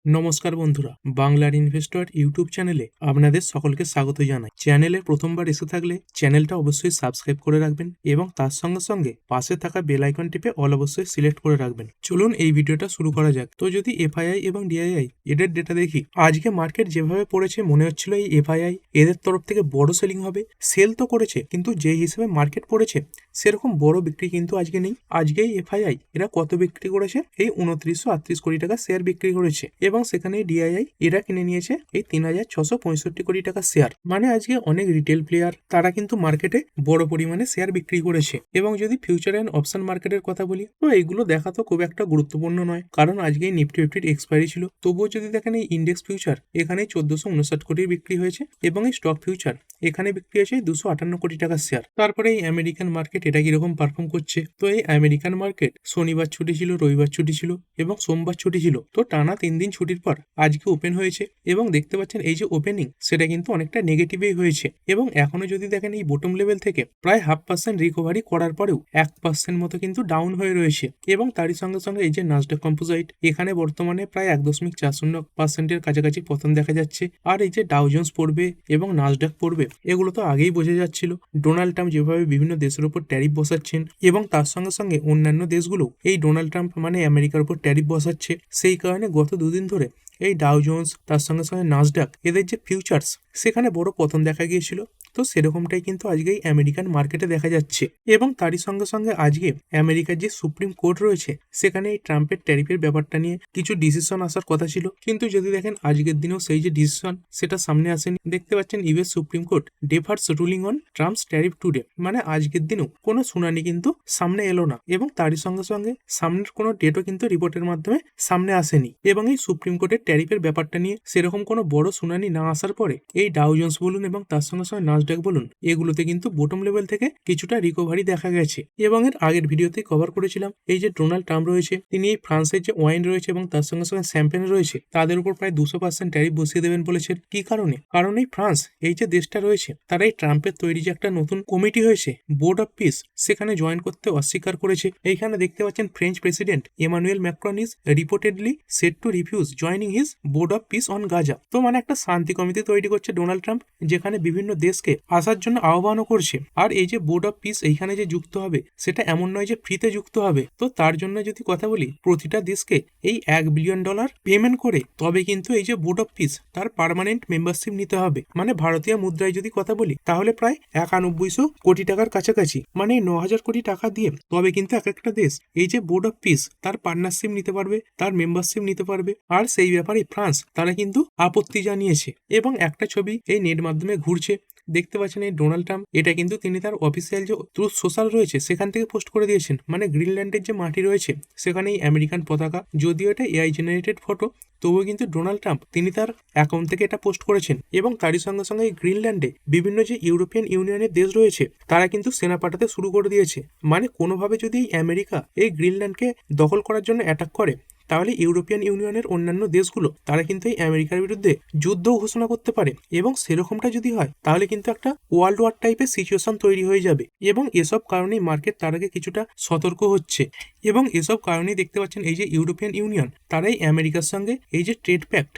নমস্কার বন্ধুরা, বাংলার ইনভেস্টর ইউটিউব চ্যানেলে আপনাদের সকলকে স্বাগত জানাই। চ্যানেলে প্রথমবার এসে থাকলে চ্যানেলটা অবশ্যই সাবস্ক্রাইব করে রাখবেন এবং তার সঙ্গে সঙ্গে পাশে থাকা বেল আইকন টিপে অল অবশ্যই সিলেক্ট করে রাখবেন। চলুন এই ভিডিওটা শুরু করা যাক। তো যদি এফআইআই এবং ডিআইআই এদের ডেটা দেখি, আজকে মার্কেট যেভাবে পড়েছে মনে হচ্ছিল এই এফআইআই এদের তরফ থেকে বড় সেলিং হবে। সেল তো করেছে, কিন্তু যে হিসেবে মার্কেট পড়েছে সেরকম বড় বিক্রি কিন্তু আজকে নেই। আজকে এই এফআইআই এরা কত বিক্রি করেছে? এই 2938 কোটি টাকা শেয়ার বিক্রি করেছে এবং সেখানে ডিআইআই এরা কিনে নিয়েছে এই 3665 কোটি টাকা শেয়ার। মানে আজকে অনেক রিটেল প্লেয়ার তারা কিন্তু মার্কেটে বড় পরিমাণে শেয়ার বিক্রি করেছে। এবং যদি ফিউচার অ্যান্ড অপশন মার্কেটের কথা বলি, তো এইগুলো দেখা তো খুব একটা গুরুত্বপূর্ণ নয়, কারণ আজকে নিফটি ফিফটির এক্সপায়ারি ছিল। তবুও যদি দেখেন এই ইন্ডেক্স ফিউচার এখানে 1459 কোটির বিক্রি হয়েছে এবং এই স্টক ফিউচার এখানে বিক্রি হয়েছে 258 কোটি টাকার শেয়ার। তারপরে এই আমেরিকান মার্কেট এটা কিরকম পারফর্ম করছে? তো এই আমেরিকান মার্কেট শনিবার ছুটি ছিল, রবিবার ছুটি ছিল এবং সোমবার ছুটি ছিল। তো টানা 3 দিন ছুটির পর আজকে ওপেন হয়েছে এবং দেখতে পাচ্ছেন এই যে ওপেনিং সেটা কিন্তু অনেকটা নেগেটিভই হয়েছে। এবং এখনো যদি দেখেন এই বটম লেভেল থেকে প্রায় 0.5% রিকভারি করার পরেও 1% মতো কিন্তু ডাউন হয়ে রয়েছে। এবং তারই সঙ্গে সঙ্গে এই যে নাসডাক কম্পোজাইট এখানে বর্তমানে প্রায় 1.40% কাছাকাছি পতন দেখা যাচ্ছে। আর এই যে ডাউ জোন্স পড়বে এবং নাসডাক পড়বে এগুলো তো আগেই বোঝা যাচ্ছিল। ডোনাল্ড ট্রাম্প যেভাবে বিভিন্ন দেশের উপর ট্যারিফ বসাচ্ছেন এবং তার সঙ্গে সঙ্গে অন্যান্য দেশগুলো এই ডোনাল্ড ট্রাম্প মানে আমেরিকার উপর ট্যারিফ বসাচ্ছে, সেই কারণে গত দুদিন ধরে এই ডাউ জোন্স তার সঙ্গে সঙ্গে নাসডাক এদের যে ফিউচার্স সেখানে বড় পতন দেখা গিয়েছিল। তো সেরকমটাই কিন্তু আজকে এই আমেরিকান মার্কেটে দেখা যাচ্ছে। এবং তারই সঙ্গে সঙ্গে আজকে আমেরিকার যে সুপ্রিম কোর্ট রয়েছে সেখানে এই ট্রাম্পের ট্যারিফের ব্যাপারটা নিয়ে কিছু ডিসিশন আসার কথা ছিল, কিন্তু যদি দেখেন আজকের দিনেও সেই যে ডিসিশন সেটা সামনে আসেনি। দেখতে পাচ্ছেন US Supreme Court defers ruling on Trump's tariff today, মানে আজকের দিনেও কোনো শুনানি কিন্তু সামনে এলো না এবং তারই সঙ্গে সঙ্গে সামনের কোনো ডেটও কিন্তু রিপোর্টের মাধ্যমে সামনে আসেনি। এবং এই সুপ্রিম কোর্টের ট্যারিফের ব্যাপারটা নিয়ে সেরকম কোনো বড় শুনানি না আসার পরে এই ডাউ জোন্স বলুন এবং তার সঙ্গে সঙ্গে নাসডাক বলুন এগুলোতে কিন্তু বটম লেভেল থেকে কিছুটা রিকভারি দেখা গেছে। এবং এর আগের ভিডিওতে কভার করেছিলাম এই যে ডোনাল্ড ট্রাম্প রয়েছে তিনি এই ফ্রান্সের যে ওয়াইন রয়েছে এবং তার সঙ্গে সঙ্গে শ্যাম্পেন রয়েছে তাদের উপর প্রায় 200% ট্যারিফ বসিয়ে দেবেন বলেছেন। কি কারণে? কারণ এই ফ্রান্স এই যে দেশটা রয়েছে তারা এই ট্রাম্পের তৈরি যে একটা নতুন কমিটি হয়েছে বোর্ড অফ পিস সেখানে জয়েন করতে অস্বীকার করেছে। এইখানে দেখতে পাচ্ছেন French president Emmanuel Macron is reportedly set to refuse joining his board of peace on Gaza. তো মানে একটা শান্তি কমিটি তৈরি করছে ডোনাল্ড ট্রাম্প, যেখানে বিভিন্ন দেশকে আসার জন্য আহ্বানও করছে। আর এই যে বোর্ড অফ পিস এইখানে যে যুক্ত হবে সেটা এমন নয় যে ফ্রিতে যুক্ত হবে। তো তার জন্য যদি কথা বলি প্রতিটা দেশকে এই $1 বিলিয়ন পেমেন্ট করে তবে কিন্তু এই যে বোর্ড অফ পিস তার পার্মানেন্ট মেম্বারশিপ নিতে হবে। মানে ভারতীয় মুদ্রায় যদি কথা বলি তাহলে প্রায় 9100 কোটি টাকার কাছাকাছি, মানে 9000 কোটি টাকা দিয়ে তবে কিন্তু এক একটা দেশ এই যে বোর্ড অফ পিস তার পার্টনারশিপ নিতে পারবে, তার মেম্বারশিপ নিতে পারবে। আর সেই ব্যাপারে ফ্রান্স তারা কিন্তু আপত্তি জানিয়েছে এবং একটা ছবি এই নেট মাধ্যমে ঘুরছে। দেখতে পাচ্ছেন এই ডোনাল্ড ট্রাম্প এটা কিন্তু তিনি তার অফিসিয়াল যে ট্রুথ সোশ্যাল রয়েছে সেখান থেকে পোস্ট করে দিয়েছেন। মানে গ্রিনল্যান্ডের যে মাটি রয়েছে সেখানে এই আমেরিকান পতাকা, যদিও এটা এআই জেনারেটেড ফটো তবুও কিন্তু ডোনাল্ড ট্রাম্প তিনি তার অ্যাকাউন্ট থেকে এটা পোস্ট করেছেন। এবং তারই সঙ্গে সঙ্গে এই গ্রিনল্যান্ডে বিভিন্ন যে ইউরোপিয়ান ইউনিয়নের দেশ রয়েছে তারা কিন্তু সেনা পাঠাতে শুরু করে দিয়েছে। মানে কোনোভাবে যদি এই আমেরিকা এই গ্রিনল্যান্ডকে দখল করার জন্য অ্যাটাক করে তাহলে ইউরোপিয়ান ইউনিয়নের অন্যান্য দেশগুলো তারা কিন্তু এই আমেরিকার বিরুদ্ধে যুদ্ধও ঘোষণা করতে পারে। এবং সেরকমটা যদি হয় তাহলে কিন্তু একটা ওয়ার্ল্ড ওয়ার টাইপের সিচুয়েশন তৈরি হয়ে যাবে। এবং এসব কারণেই মার্কেট তার আগে কিছুটা সতর্ক হচ্ছে। এবং এসব কারণেই দেখতে পাচ্ছেন এই যে ইউরোপিয়ান ইউনিয়ন তারাই আমেরিকার সঙ্গে এই যে ট্রেড প্যাক্ট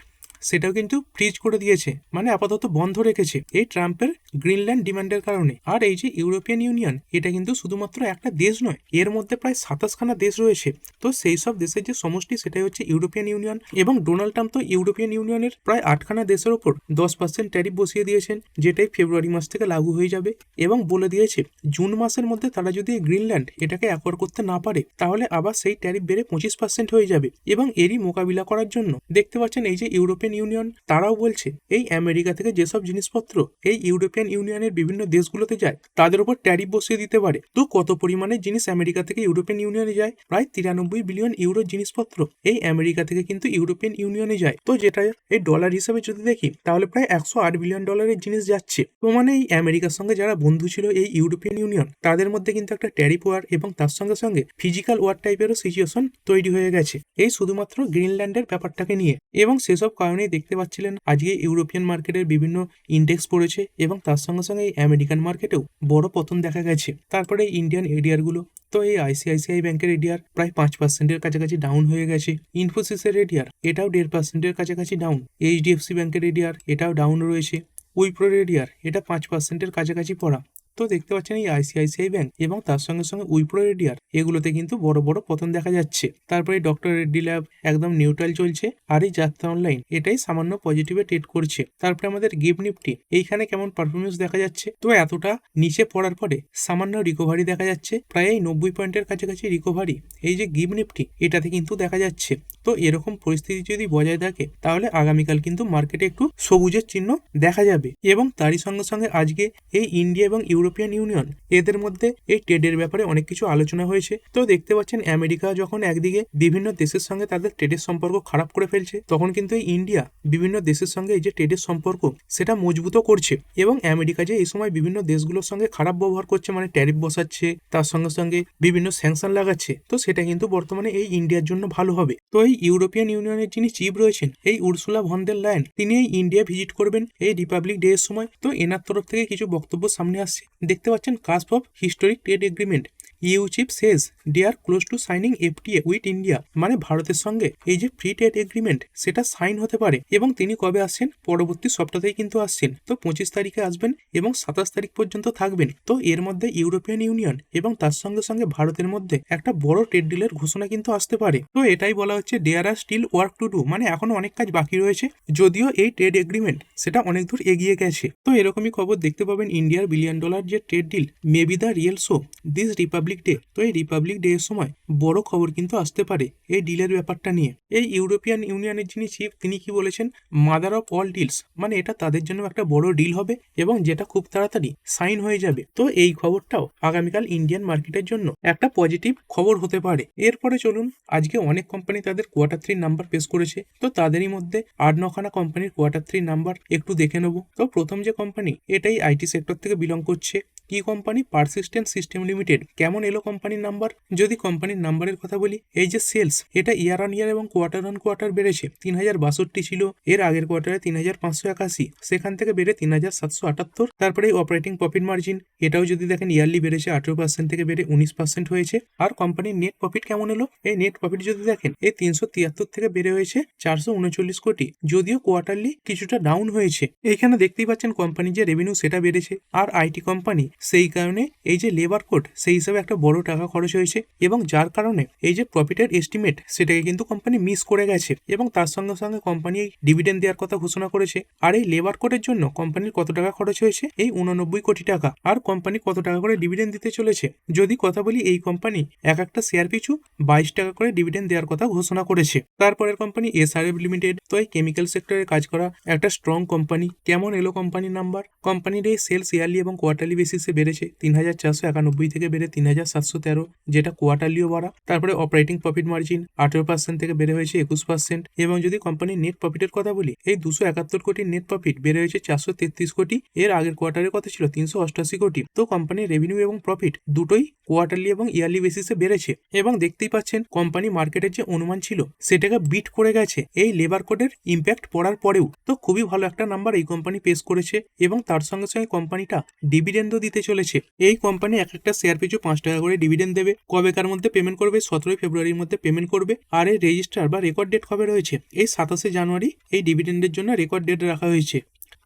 সেটাও কিন্তু ফ্রিজ করে দিয়েছে, মানে আপাতত বন্ধ রেখেছে এই ট্রাম্পের গ্রিনল্যান্ড ডিমান্ডের কারণে। আর এই যে ইউরোপিয়ান ইউনিয়ন এটা কিন্তু শুধুমাত্র একটা দেশ নয়, এর মধ্যে প্রায় 27খানা দেশ রয়েছে। তো সেই সব দেশের যে সমষ্টি সেটাই হচ্ছে ইউরোপিয়ান ইউনিয়ন। এবং ডোনাল্ড ট্রাম্প তো ইউরোপিয়ান ইউনিয়নের প্রায় 8খানা দেশের ওপর 10% ট্যারিফ বসিয়ে দিয়েছেন, যেটাই ফেব্রুয়ারি মাস থেকে লাগু হয়ে যাবে। এবং বলে দিয়েছে জুন মাসের মধ্যে তারা যদি এই গ্রিনল্যান্ড এটাকে অ্যাকোয়ার করতে না পারে তাহলে আবার সেই ট্যারিফ বেড়ে 25% হয়ে যাবে। এবং এরই মোকাবিলা করার জন্য দেখতে পাচ্ছেন এই যে ইউরোপিয়ান ইউনিয়ন তারাও বলছে এই আমেরিকা থেকে যেসব জিনিসপত্র এই ইউরোপিয়ান ইউনিয়নের বিভিন্ন দেশগুলোতে যায় তাদের উপর ট্যারিফ বসিয়ে দিতে পারে। তো কত পরিমাণে জিনিস আমেরিকা থেকে ইউরোপিয়ান ইউনিয়নে যায়? প্রায় 93 বিলিয়ন ইউরো জিনিসপত্র এই আমেরিকা থেকে কিন্তু ইউরোপিয়ান ইউনিয়নে যায়। তো যেটা এই ডলার হিসেবে যদি দেখি তাহলে প্রায় 108 বিলিয়ন ডলারের জিনিস যাচ্ছে। তো মানে এই আমেরিকার সঙ্গে যারা বন্ধু ছিল এই ইউরোপিয়ান ইউনিয়ন তাদের মধ্যে কিন্তু একটা ট্যারিফ ওয়ার এবং তার সঙ্গে সঙ্গে ফিজিক্যাল ওয়ার টাইপেরও সিচুয়েশন তৈরি হয়ে গেছে এই শুধুমাত্র গ্রিনল্যান্ডের ব্যাপারটাকে নিয়ে। এবং সেসব কারণে কারণেই দেখতে পাচ্ছিলেন আজকে ইউরোপিয়ান মার্কেটের বিভিন্ন ইন্ডেক্স পড়েছে এবং তার সঙ্গে সঙ্গে এই আমেরিকান মার্কেটেও বড় পতন দেখা গেছে। তারপরে ইন্ডিয়ান এডিআরগুলো, তো এই আইসিআইসিআই ব্যাংকের এডিআর প্রায় 5%-এর কাছাকাছি ডাউন হয়ে গেছে। ইনফোসিসের এডিআর এটাও 1.5%-এর কাছাকাছি ডাউন। এইচডিএফসি ব্যাংকের এডিআর এটাও ডাউন রয়েছে। উইপ্রোর এডিআর এটা 5%-এর কাছাকাছি পড়া। তো দেখতে পাচ্ছেন এই আইসিআইসিআই ব্যাংক এবং তার সঙ্গে সঙ্গে উইপ্রো এডিআর এগুলোতে কিন্তু বড় বড় পতন দেখা যাচ্ছে। তারপরে ডক্টর রেড্ডি ল্যাব একদম নিউট্রাল চলছে, আর এই যাত্রা অনলাইন এটাই সামান্য পজিটিভে ট্রেড করছে। তারপরে আমাদের গিফট নিফটি এইখানে কেমন পারফরমেন্স দেখা যাচ্ছে, তো এতটা নিচে পড়ার পরে সামান্য রিকভারি দেখা যাচ্ছে, প্রায় এই 90 পয়েন্টের কাছাকাছি রিকভারি এই যে গিফট নিফটি এটাতে কিন্তু দেখা যাচ্ছে। তো এরকম পরিস্থিতি যদি বজায় থাকে তাহলে আগামীকাল কিন্তু মার্কেটে একটু সবুজের চিহ্ন দেখা যাবে। এবং তারই সঙ্গে সঙ্গে আজকে এই ইন্ডিয়া এবং ইউরোপিয়ান ইউনিয়ন এদের মধ্যে এই ট্রেডের ব্যাপারে অনেক কিছু আলোচনা হয়েছে। তো দেখতে পাচ্ছেন আমেরিকা যখন একদিকে বিভিন্ন দেশের সঙ্গে তাদের ট্রেডের সম্পর্ক খারাপ করে ফেলছে, তখন কিন্তু এই ইন্ডিয়া বিভিন্ন দেশের সঙ্গে এই যে ট্রেডের সম্পর্ক সেটা মজবুত করছে। এবং আমেরিকা যে এই সময় বিভিন্ন দেশগুলোর সঙ্গে খারাপ ব্যবহার করছে, মানে ট্যারিফ বসাচ্ছে, তার সঙ্গে সঙ্গে বিভিন্ন স্যাংশন লাগাচ্ছে, তো সেটা কিন্তু বর্তমানে এই ইন্ডিয়ার জন্য ভালো হবে। তো এই ইউরোপিয়ান ইউনিয়নের যিনি চিফ রয়েছেন এই উর্সুলা ভন ডের লায়েন, তিনি এই ইন্ডিয়া ভিজিট করবেন এই রিপাবলিক ডে এর সময়। তো এনার তরফ থেকে কিছু বক্তব্য সামনে আসছে। দেখতে পাচ্ছেন cusp of historic trade agreement, EU chief says they are close to signing FTA with India, মানে ভারতের সঙ্গে এই যে ফ্রি ট্রেড এগ্রিমেন্ট সেটা সাইন হতে পারে। এবং তিনি কবে আসছেন, পরবর্তী সপ্তাহেই কিন্তু আসছেন। তো 25 তারিখে আসবেন এবং 27 তারিখ পর্যন্ত থাকবেন। তো এর মধ্যে ইউরোপিয়ান ইউনিয়ন এবং তার সঙ্গে সঙ্গে ভারতের মধ্যে একটা বড় ট্রেড ডিলের ঘোষণা কিন্তু আসতে পারে। তো এটাই বলা হচ্ছে দেয়ার আর স্টিল ওয়ার্ক টু ডু, মানে এখনো অনেক কাজ বাকি রয়েছে, যদিও এই ট্রেড এগ্রিমেন্ট সেটা অনেক দূর এগিয়ে গেছে। তো এরকমই খবর দেখতে পাবেন ইন্ডিয়ার $1 বিলিয়ন যে trade deal may be the real show this Republic Day. তো এই রিপাবলিক ডে এর সময় বড় খবর কিন্তু আসতে পারে এই ডিলের ব্যাপারটা নিয়ে। এই ইউরোপিয়ান ইউনিয়নের যিনি চিফ তিনি কি বলেছেন, মাদার অফ অল ডিলস, মানে এটা তাদের জন্য একটা বড় ডিল হবে এবং যেটা খুব তাড়াতাড়ি সাইন হয়ে যাবে। তো এই খবরটাও আগামীকাল ইন্ডিয়ান মার্কেটের জন্য একটা পজিটিভ খবর হতে পারে। এরপরে চলুন, আজকে অনেক কোম্পানি তাদের কোয়ার্টার 3 নাম্বার পেশ করেছে। তো তাদেরই মধ্যে 8-9খানা কোম্পানির কোয়ার্টার 3 নাম্বার একটু দেখে নেব। তো প্রথম যে কোম্পানি এটাই আইটি সেক্টর থেকে বিলং করছে। কি কোম্পানি, পারসিস্টেন্ট সিস্টেম লিমিটেড। কেমন এলো কোম্পানির নাম্বার, যদি কোম্পানির নাম্বারের কথা বলি, এই যে সেলস এটা ইয়ার অন ইয়ার এবং কোয়ার্টার অন কোয়ার্টার বেড়েছে। 3062 ছিল, এর আগের কোয়ার্টারে 3581, সেখান থেকে বেড়ে 3778। তারপরে এই অপারেটিং প্রফিট মার্জিন এটাও যদি দেখেন ইয়ারলি বেড়েছে 18% থেকে বেড়ে 19% হয়েছে। আর কোম্পানির নেট প্রফিট কেমন এলো, এই নেট প্রফিট যদি দেখেন এই 373 থেকে বেড়ে হয়েছে 439 কোটি, যদিও কোয়ার্টারলি কিছুটা ডাউন হয়েছে। এইখানে দেখতেই পাচ্ছেন কোম্পানির যে রেভিনিউ সেটা বেড়েছে। আর আইটি কোম্পানি সেই কারণে এই যে লেবার কোড সেই হিসাবে একটা বড় টাকা খরচ হয়েছে এবং যার কারণে এই যে প্রফিটের এস্টিমেট সেটাকে কিন্তু কোম্পানি মিস করে গেছে। এবং তার সঙ্গে সঙ্গে কোম্পানি এই ডিভিডেন্ড দেওয়ার কথা ঘোষণা করেছে। আর এই লেবার কোডের জন্য কোম্পানির কত টাকা খরচ হয়েছে, এই 89 কোটি টাকা। আর কোম্পানি কত টাকা করে ডিভিডেন্ড দিতে চলেছে, যদি কথা বলি, এই কোম্পানি একটা শেয়ার পিছু 22 টাকা করে ডিভিডেন্ড দেওয়ার কথা ঘোষণা করেছে। তারপরের কোম্পানি এসআরএফ লিমিটেড। তো এই কেমিক্যাল সেক্টরে কাজ করা একটা স্ট্রং কোম্পানি। কেমন এলো কোম্পানির নাম্বার, কোম্পানির এই সেলস ইয়ারলি এবং কোয়ার্টারলি বেসিসে বেড়েছে 3491 থেকে বেড়ে 3713, যেটা কোয়ার্টারলিও বাড়া। তারপরে অপারেটিং প্রফিট মার্জিন 18% থেকে বেড়ে হয়েছে 21%। এবং যদি কোম্পানির নেট প্রফিটের কথা বলি, এই 271 কোটির নেট প্রফিট বেড়ে হয়েছে 433 কোটি, এর আগের কোয়ার্টারের কথা ছিল 388 কোটি। তো কোম্পানির রেভিনিউ এবং প্রফিট দুটোই কোয়ার্টারলি এবং ইয়ারলি বেসিসে বেড়েছে। এবং দেখতেই পাচ্ছেন কোম্পানি মার্কেটের যে অনুমান ছিল সেটাকে বিট করে গেছে এই লেবার কোডের ইম্প্যাক্ট পড়ার পরেও। তো খুবই ভালো একটা নাম্বার এই কোম্পানি পেশ করেছে। এবং তার সঙ্গে সঙ্গে কোম্পানিটা ডিভিডেন্ডও দিতে চলেছে। এই কোম্পানি একটা শেয়ার পিছু 5 টাকা করে ডিভিডেন্ড দেবে। কবেকার মধ্যে পেমেন্ট করবে, 17 ফেব্রুয়ারির মধ্যে পেমেন্ট করবে। আর এই রেজিস্টার বা রেকর্ড ডেট কবে রয়েছে, এই 27 জানুয়ারি এই ডিভিডেন্ডের জন্য রেকর্ড ডেট রাখা হয়েছে।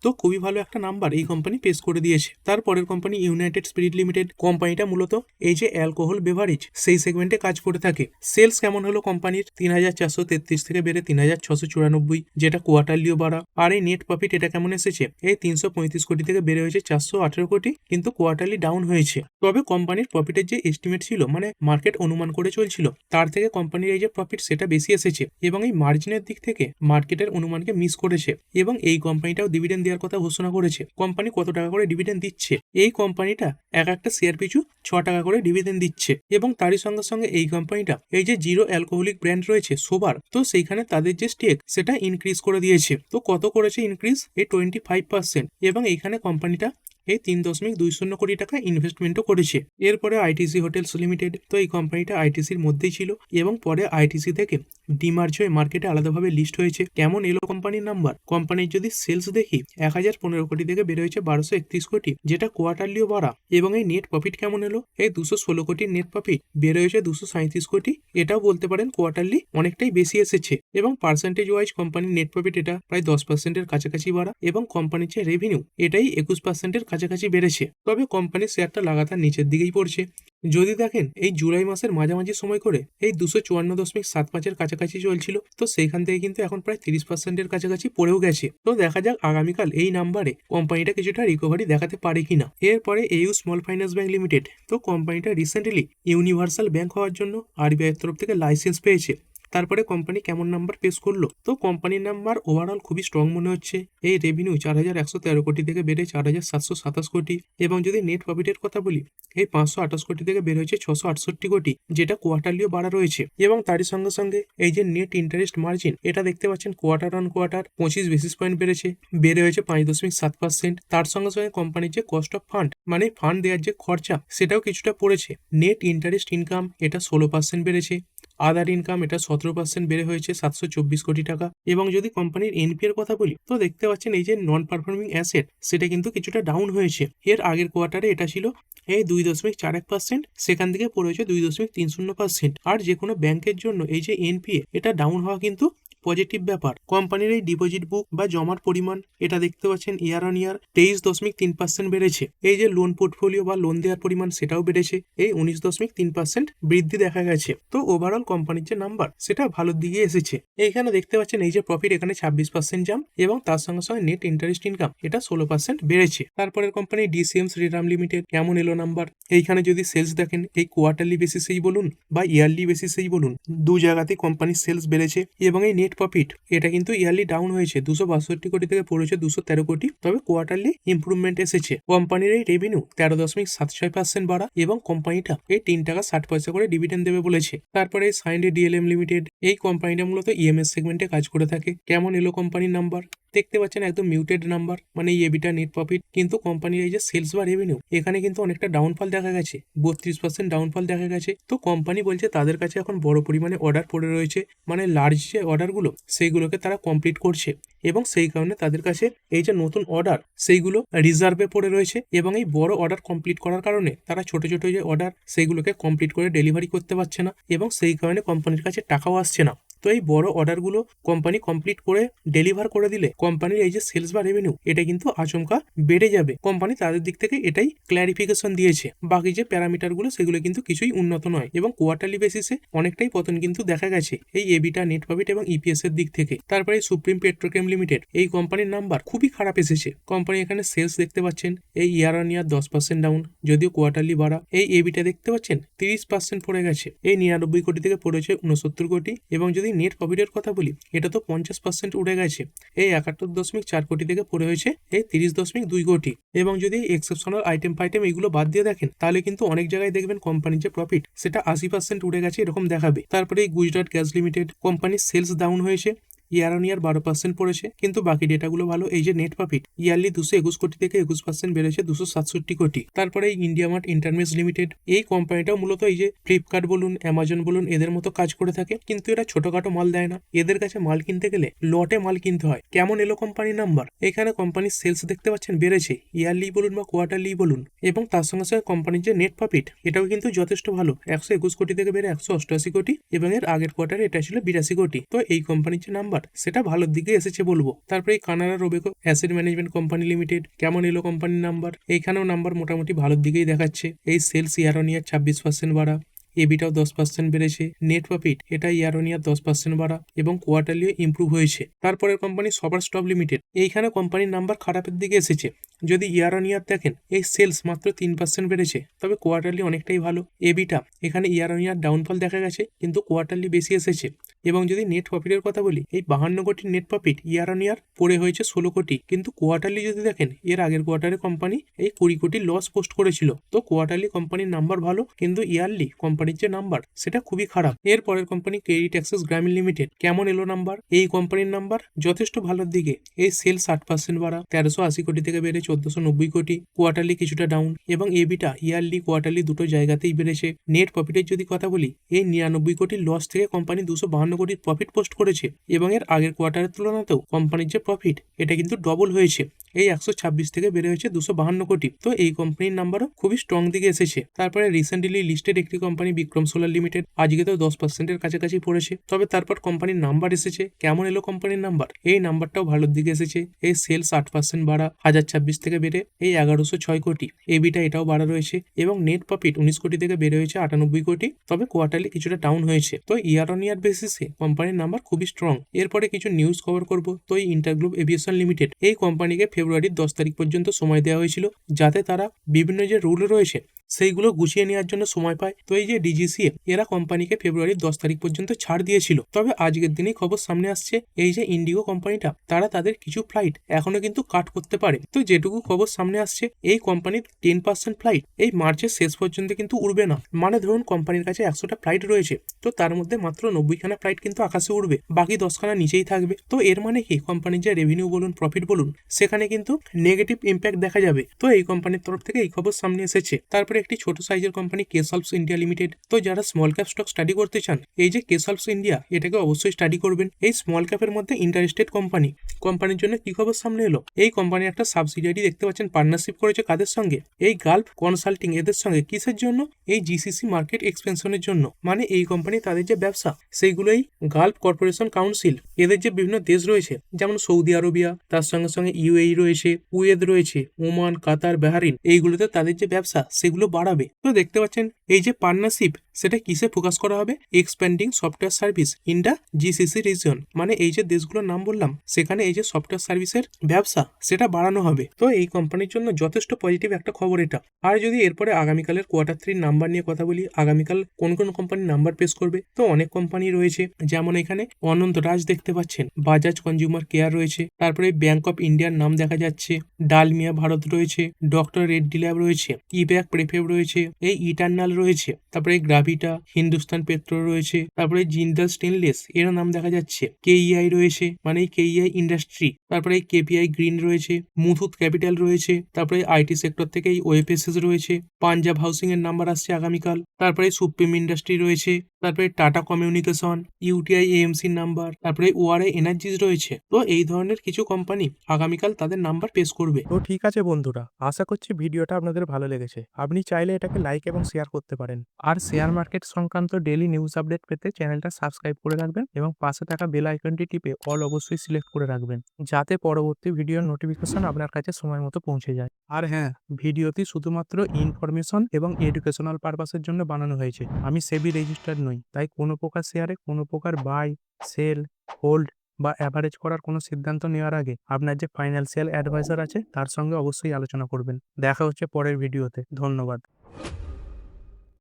তো খুবই ভালো একটা নাম্বার এই কোম্পানি পেশ করে দিয়েছে। তারপরের কোম্পানি ইউনাইটেড স্পিরিট লিমিটেড। কোম্পানিটা মূলত এই যে অ্যালকোহল বেভারেজ সেই সেগমেন্টে কাজ করে থাকে। সেলস কেমন হলো কোম্পানির, 3433 থেকে বেড়ে 3694, যেটা কোয়ার্টারলিও বাড়া। আর এই নেট প্রফিট এটা কেমন এসেছে, এই 335 কোটি থেকে বেড়ে হয়েছে 418 কোটি, কিন্তু কোয়ার্টারলি ডাউন হয়েছে। তবে কোম্পানির প্রফিটের যে এস্টিমেট ছিল, মানে মার্কেট অনুমান করে চলছিল, তার থেকে কোম্পানির এই যে প্রফিট সেটা বেশি এসেছে। এবং এই মার্জিনের দিক থেকে মার্কেটের অনুমানকে মিস করেছে। এবং এই কোম্পানিটাও ডিভিডেন্ড দেওয়ার কথা ঘোষণা করেছে। কোম্পানি কত টাকা করে ডিভিডেন্ড দিচ্ছে, এই কোম্পানিটা একটা শেয়ার পিছু 6 টাকা করে ডিভিডেন্ড দিচ্ছে। এবং তারই সঙ্গে সঙ্গে এই কোম্পানিটা এই যে জিরো অ্যালকোহলিক ব্র্যান্ড রয়েছে সোবার, তো সেইখানে তাদের যে স্টেক সেটা ইনক্রিজ করে দিয়েছে। তো কত করেছে ইনক্রিজ, এই 25%। এবং এইখানে কোম্পানিটা এই 3.20 কোটি টাকা ইনভেস্টমেন্টও করেছে। এরপরে আইটিসি হোটেলস লিমিটেড, তো এই কোম্পানিটা আইটিসির মধ্যেই ছিল এবং পরে আইটিসি থেকে ডিমার্জ হয়ে মার্কেটে আলাদাভাবে লিস্ট হয়েছে। কেমন এলো কোম্পানির নাম্বার? কোম্পানির যদি সেলস দেখি 1015 কোটি থেকে বেড়ে হয়েছে 1231 কোটি, যেটা কোয়ার্টারলিও বাড়া। এবং এই নেট প্রফিট কেমন এলো? এই 216 কোটির নেট প্রফিট বেড়ে হয়েছে 237 কোটি, এটাও বলতে পারেন কোয়ার্টারলি অনেকটাই বেশি এসেছে। এবং পার্সেন্টেজ ওয়াইজ কোম্পানির নেট প্রফিট এটা প্রায় 10%-এর কাছাকাছি বাড়া এবং কোম্পানির যে রেভিনিউ এটাই 21%-এর কাছাকাছি বেড়েছে। তবে কোম্পানির শেয়ারটা লাগাতার নিচের দিকেই পড়ছে। যদি দেখেন এই জুলাই মাসের মাঝামাঝি সময় করে এই 254.75-এর কাছাকাছি চলছিল, তো সেইখান থেকে কিন্তু এখন প্রায় 30%-এর কাছাকাছি পড়েও গেছে। তো দেখা যাক আগামীকাল এই নাম্বারে কোম্পানিটা কিছুটা রিকভারি দেখাতে পারে কিনা। এরপরে এইউ স্মল ফাইন্যান্স ব্যাংক লিমিটেড, তো কোম্পানিটা রিসেন্টলি ইউনিভার্সাল ব্যাংক হওয়ার জন্য আরবিআইয়ের তরফ থেকে লাইসেন্স পেয়েছে। তারপরে কোম্পানি কেমন নাম্বার পেশ করলো? তো কোম্পানির নাম্বার ওভারঅল খুবই স্ট্রং মনে হচ্ছে। এই রেভিনিউ 4113 কোটি থেকে বেড়ে 4727 কোটি, এবং যদি নেট প্রফিটের কথা বলি এই 528 কোটি থেকে বের হয়েছে 668 কোটি, যেটা কোয়ার্টারলিও বাড়া রয়েছে। এবং তারই সঙ্গে সঙ্গে এই যে নেট ইন্টারেস্ট মার্জিন, এটা দেখতে পাচ্ছেন quarter on quarter 25 basis point বেড়ে হয়েছে 5.7%। তার সঙ্গে সঙ্গে কোম্পানির যে কস্ট অফ ফান্ড, মানে ফান্ড দেওয়ার যে খরচা, সেটাও কিছুটা পড়েছে। নেট ইন্টারেস্ট ইনকাম এটা 16% বেড়েছে। আদার ইনকাম এটা 17% বেড়ে হয়েছে 724 কোটি টাকা। এবং যদি কোম্পানির এনপি এর কথা বলি, তো দেখতে পাচ্ছেন এই যে নন পারফর্মিং অ্যাসেট, সেটা কিন্তু কিছুটা ডাউন হয়েছে। এর আগের কোয়ার্টারে এটা ছিল এই 2.41%, সেখান থেকে পড়ে হয়েছে 2.30%। আর যে কোনো ব্যাংকের জন্য এই যে এনপিএ এটা ডাউন হওয়া কিন্তু পজিটিভ ব্যাপার। কোম্পানির এই ডিপোজিট বুক বা জমার পরিমাণ এটা দেখতে পাচ্ছেন ইয়ার অন ইয়ার 23.3% বেড়েছে। এই যে লোন পোর্টফোলিও বা লোন দেওয়ার পরিমাণ সেটাও বেড়েছে, এই 19.3% বৃদ্ধি দেখা গেছে। তো ওভারঅল কোম্পানির যে নাম্বার সেটা ভালোর দিকে এসেছে। এইখানে দেখতে পাচ্ছেন এই যে প্রফিট এখানে 26% জাম্প, এবং তার সঙ্গে সঙ্গে নেট ইন্টারেস্ট ইনকাম এটা 16% বেড়েছে। তারপরের কোম্পানি ডিসিএম শ্রীরাম লিমিটেড, কেমন এলো নাম্বার? এইখানে যদি সেলস দেখেন এই কোয়ার্টারলি বেসিসেই বলুন বা ইয়ারলি বেসিসেই বলুন, দু জায়গাতেই কোম্পানির সেলস বেড়েছে। এবং এই নেট প্রফিট এটা কিন্তু ইয়ারলি ডাউন হয়েছে 262 কোটি থেকে পড়েছে 213 কোটি, তবে কোয়ার্টারলি ইমপ্রুভমেন্ট এসেছে। কোম্পানির এই রেভিনিউ 13.76% বাড়া, এবং কোম্পানিটা এই 3 টাকা 60 পয়সা করে ডিভিডেন্ড দেবে বলেছে। তারপরে সাইন্ডে ডিএলএম লিমিটেড, এই কোম্পানিটা মূলত ইএমএস সেগমেন্টে কাজ করে থাকে। কেমন এলো কোম্পানির নাম্বার? দেখতে পাচ্ছেন একদম মিউটেড নাম্বার, মানে এবিটা নেট প্রফিট, কিন্তু কোম্পানির এই যে সেলস বা রেভিনিউ এখানে কিন্তু অনেকটা ডাউনফল দেখা গেছে, 32% ডাউনফল দেখা গেছে। তো কোম্পানি বলছে তাদের কাছে এখন বড় পরিমাণে অর্ডার পড়ে রয়েছে, মানে লার্জ যে অর্ডারগুলো সেইগুলোকে তারা কমপ্লিট করছে, এবং সেই কারণে তাদের কাছে এই যে নতুন অর্ডার সেইগুলো রিজার্ভে পড়ে রয়েছে। এবং এই বড় অর্ডার কমপ্লিট করার কারণে তারা ছোট ছোট যে অর্ডার সেইগুলোকে কমপ্লিট করে ডেলিভারি করতে পারছে না, এবং সেই কারণে কোম্পানির কাছে টাকাও আসছে না। তো এই বড় অর্ডারগুলো কোম্পানি কমপ্লিট করে ডেলিভার করে দিলে কোম্পানির এই যে সেলস বা রেভিনিউ এটা কিন্তু আচমকা বেড়ে যাবে। কোম্পানি তাদের দিক থেকে এটাই ক্ল্যারিফিকেশন দিয়েছে। বাকি যে প্যারামিটারগুলো সেগুলো কিন্তু কিছুই উন্নত নয়, এবং কোয়ার্টারলি বেসিসে অনেকটাই পতন কিন্তু দেখা গেছে এই এবিটা নেট প্রফিট এবং ইপিএস এর দিক থেকে। তারপরে সুপ্রিম পেট্রোকেম লিমিটেড, এই কোম্পানির নাম্বার খুবই খারাপ এসেছে। কোম্পানি এখানে সেলস দেখতে পাচ্ছেন এই ইয়ার অন ইয়ার 10% ডাউন, যদিও কোয়ার্টারলি বাড়া। এই এবিটা দেখতে পাচ্ছেন 30% পড়ে গেছে, এই 99 কোটি থেকে পড়েছে 69 কোটি। এবং যদি নেট প্রফিটের কথা বলি, এটা তো 50% উঠে গেছে, এই 71.4 কোটি থেকে পড়ে হয়েছে এই 30.2 কোটি। এবং যদি এক্সেপশনাল আইটেম ফাইটেম এগুলো বাদ দিয়ে দেখেন, তাহলে কিন্তু অনেক জায়গায় দেখবেন কোম্পানির যে প্রফিট সেটা 80% উঠে গেছে এরকম দেখাবে। তারপরে এই গুজরাট গ্যাস লিমিটেড, কোম্পানির সেলস ডাউন হয়েছে, ইয়ার অন ইয়ার 12% পড়েছে, কিন্তু বাকি ডেটাগুলো ভালো। এই যে নেট প্রফিট ইয়ারলি 221 কোটি থেকে 21% বেড়েছে 267 কোটি। তারপরে এই ইন্ডিয়া মার্ট ইন্টারমেশ লিমিটেড, এই কোম্পানিটাও মূলত এই যে ফ্লিপকার্ট বলুন, অ্যামাজন বলুন, এদের মতো কাজ করে থাকে, কিন্তু এরা ছোটখাটো মাল দেয় না। এদের কাছে মাল কিনতে গেলে লটে মাল কিনতে হয়। কেমন এলো কোম্পানির নাম্বার? এখানে কোম্পানির সেলস দেখতে পাচ্ছেন বেড়েছে, ইয়ারলি বলুন বা কোয়ার্টারলি বলুন, এবং তার সঙ্গে সঙ্গে কোম্পানির যে নেট প্রফিট এটাও কিন্তু যথেষ্ট ভালো, 121 কোটি থেকে বেড়ে 188 কোটি, এবং এর আগের কোয়ার্টারে এটা ছিল 82 কোটি। তো এই কোম্পানির যে নাম্বার সেটা ভালোর দিকে এসেছে বলবো। তারপরে এই Canada Robeco Asset Management Company Limited, কেমন এলো কোম্পানির নাম্বার? এইখানেও নাম্বার মোটামুটি ভালোর দিকেই দেখাচ্ছে। এই সেলস ইয়ার অন ইয়ার 26% বাড়া, এবিটাও 10% বেড়েছে, নেট প্রফিট এটা ইয়ার অন ইয়ার 10% বাড়া, এবং কোয়ার্টারলিও ইমপ্রুভ হয়েছে। তারপরের কোম্পানি সবার স্টপ লিমিটেড, এইখানে কোম্পানির নাম্বার খারাপের দিকে এসেছে। যদি ইয়ার অন ইয়ার দেখেন, এই সেলস মাত্র 3% বেড়েছে, তবে কোয়ার্টারলি অনেকটাই ভালো। এবিটা এখানে ইয়ার অন ইয়ার ডাউনফল দেখা গেছে, কিন্তু কোয়ার্টারলি বেশি এসেছে। এবং যদি নেট প্রফিটের কথা বলি, এই 52 কোটির নেট প্রফিট ইয়ার অন ইয়ার পড়ে হয়েছে 16 কোটি, কিন্তু কোয়ার্টারলি যদি দেখেন, এর আগের কোয়ার্টারে কোম্পানি এই 20 কোটি লস পোস্ট করেছিল। তো কোয়ার্টারলি কোম্পানির নাম্বার ভালো, কিন্তু ইয়ারলি কোম্পানির যে নাম্বার সেটা খুবই খারাপ। এর পরের কোম্পানি ক্রেডিট অ্যাক্সেস গ্রামীণ লিমিটেড, কেমন এলো নাম্বার? এই কোম্পানির নাম্বার যথেষ্ট ভালোর দিকে, এই সেল 60% বাড়া, 1380 কোটি থেকে বেড়ে 1490 কোটি, কোয়ার্টারলি কিছুটা ডাউন এবং এবিটা ইয়ারলি কোয়ার্টারলি দুটো জায়গাতেই বেড়েছে। নেট প্রফিটের যদি কথা বলি, এই 99 কোটির লস থেকে কোম্পানি 252 কোটির প্রফিট পোস্ট করেছে এবং এর আগের কোয়ার্টারের তুলনাতেও কোম্পানির যে প্রফিট এটা কিন্তু ডবল হয়েছে, এই 126 থেকে বেড়ে হয়েছে 252 কোটি। তো এই কোম্পানির নাম্বারও খুবই স্ট্রং দিকে এসেছে। তারপরে রিসেন্টলি লিস্টেড একটি কোম্পানি বিক্রম সোলার লিমিটেড, আজকে তো 10%-এর কাছাকাছি পড়েছে। তবে তারপর কোম্পানির নাম্বার এসেছে। কেমন এলো কোম্পানির নাম্বার? এই নাম্বারটাও ভালোর দিকে এসেছে। এই সেলস 8% বাড়া 1026 থেকে বেড়ে এই 1106 কোটি। এবিটা এটাও বাড়া রয়েছে এবং নেট প্রফিট 19 কোটি থেকে বেড়ে হয়েছে 98 কোটি। তবে কোয়ার্টারলি কিছুটা ডাউন হয়েছে। তো ইয়ার অন ইয়ার বেসিসে কোম্পানির নাম্বার খুবই স্ট্রং। এরপরে কিছু নিউজ কভার করব। তো এই ইন্টারগ্লোব এভিয়েশন লিমিটেড, এই কোম্পানিকে ফেব্রুয়ারির 10 তারিখ পর্যন্ত সময় দেওয়া হয়েছিল যাতে তারা বিভিন্ন যে রুল রয়েছে সেইগুলো গুছিয়ে নেওয়ার জন্য সময় পায়। তো এই যে ডিজিসিএ, এরা কোম্পানিকে ফেব্রুয়ারির 10 তারিখ পর্যন্ত ছাড় দিয়েছিল। তবে আজকের দিনেই খবর সামনে আসছে এই যে ইন্ডিগো কোম্পানিটা, তারা তাদের কিছু ফ্লাইট এখনো কিন্তু কাট করতে পারে। তো যেটুকু খবর সামনে আসছে, এই কোম্পানির 10% ফ্লাইট এই মার্চের শেষ পর্যন্ত কিন্তু উড়বে না। মানে ধরুন কোম্পানির কাছে 100টা ফ্লাইট রয়েছে, তো তার মধ্যে মাত্র 90খানা ফ্লাইট কিন্তু আকাশে উড়বে, বাকি 10খানা নিচেই থাকবে। তো এর মানে কি, কোম্পানির যে রেভিনিউ বলুন প্রফিট বলুন সেখানে কিন্তু নেগেটিভ ইম্প্যাক্ট দেখা যাবে। তো এই কোম্পানির তরফ থেকে এই খবর সামনে এসেছে। তারপরে একটি ছোট সাইজের কোম্পানি কেসলভস ইন্ডিয়া লিমিটেড। তো যারা স্মল ক্যাপ স্টক স্টাডি করতে চান, এই যে কেসলভস ইন্ডিয়া, এটাকে অবশ্যই স্টাডি করবেন। এই স্মল ক্যাপের মধ্যে ইন্টারেস্টেড কোম্পানির জন্য কি খবর সামনে এলো? এই কোম্পানির একটা সাবসিডিয়ারি দেখতে পাচ্ছেন পার্টনারশিপ করেছে কাদের সঙ্গে? এই গালফ কনসাল্টিং এদের সঙ্গে। কিসের জন্য? এই জিসিসি মার্কেট এক্সপেনশনের জন্য। মানে এই কোম্পানি তাদের যে ব্যবসা সেইগুলোই গালফ কর্পোরেশন কাউন্সিল, এদের যে বিভিন্ন দেশ রয়েছে যেমন সৌদি আরবিয়া, তার সঙ্গে সঙ্গে ইউএই রয়েছে, কুয়েত রয়েছে, ওমান, কাতার, বাহরিন, এইগুলোতে তাদের যে ব্যবসা সেগুলো বাড়াবে। তো দেখতে পাচ্ছেন এই যে পার্টনারশিপ, সেটা কিসে ফোকাস করা হবে? Expanding software service in the GCC region. মানে এই যে দেশগুলোর নাম বললাম, সেখানে এই যে সফটওয়্যার সার্ভিসের ব্যবসা সেটা বাড়ানো হবে। তো এই কোম্পানির জন্য যথেষ্ট পজিটিভ একটা খবর এটা। আর যদি এরপরে আগামীকালের কোয়ার্টার 3 নাম্বার নিয়ে কথা বলি, আগামীকাল কোন কোন কোম্পানির নাম্বার পেশ করবে? তো অনেক কোম্পানি রয়েছে, যেমন এখানে অনন্ত রাজ দেখতে পাচ্ছেন, বাজাজ কনজিউমার কেয়ার রয়েছে, তারপরে ব্যাংক অফ ইন্ডিয়ার নাম দেখা যাচ্ছে, ডালমিয়া ভারত রয়েছে, ডক্টর রেড্ডি ল্যাব রয়েছে, ইব্যাক প্রেফেব রয়েছে, এই ইটার্নাল রয়েছে, তারপরে গ্রাভিটা, হিন্দুস্তান পেট্রো রয়েছে, তারপরে জিন্দাল স্টেনলেস এর নাম দেখা যাচ্ছে, কেইআই রয়েছে, মানে কেইআই ইন্ডাস্ট্রি, তারপরে কেপিআই গ্রিন রয়েছে, মুথুট ক্যাপিটাল রয়েছে, তারপরে আইটি সেক্টর থেকে এই ওএফএসএস রয়েছে, পাঞ্জাব হাউসিং এর নাম্বার আসছে আগামীকাল, তারপরে সুপ্রিম ইন্ডাস্ট্রি রয়েছে, তারপরে টাটা কমিউনিকেশন, ইউটিআই এএমসির নাম্বার, তারপরে ওআরআই এনার্জিস রয়েছে। তো এই ধরনের কিছু কোম্পানি আগামীকাল তাদের নাম্বার পেশ করবে। তো ঠিক আছে বন্ধুরা, আশা করছি ভিডিওটা আপনাদের ভালো লেগেছে। আপনি চাইলে এটাকে লাইক এবং শেয়ার করতে পারেন। আর শেয়ার মার্কেট সংক্রান্ত ডেইলি নিউজ আপডেট পেতে চ্যানেলটা সাবস্ক্রাইব করে রাখবেন এবং পাশে থাকা বেল আইকনটি টিপে অল অবশ্যই সিলেক্ট করে রাখবেন, যাতে পরবর্তী ভিডিওর নোটিফিকেশন আপনার কাছে সময় মতো পৌঁছে যায়। আর হ্যাঁ, ভিডিওটি শুধুমাত্র ইনফরমেশন এবং এডুকেশনাল পারপাসের জন্য বানানো হয়েছে। আমি সেবি রেজিস্টার্ড নই, তাই কোনো প্রকার শেয়ারে কোনো প্রকার বাই, সেল, হোল্ড বা অ্যাভারেজ করার কোনো সিদ্ধান্ত নেওয়ার আগে আপনার যে ফাইন্যান্সিয়াল অ্যাডভাইজার আছে তার সঙ্গে অবশ্যই আলোচনা করবেন। দেখা হচ্ছে পরের ভিডিওতে। ধন্যবাদ।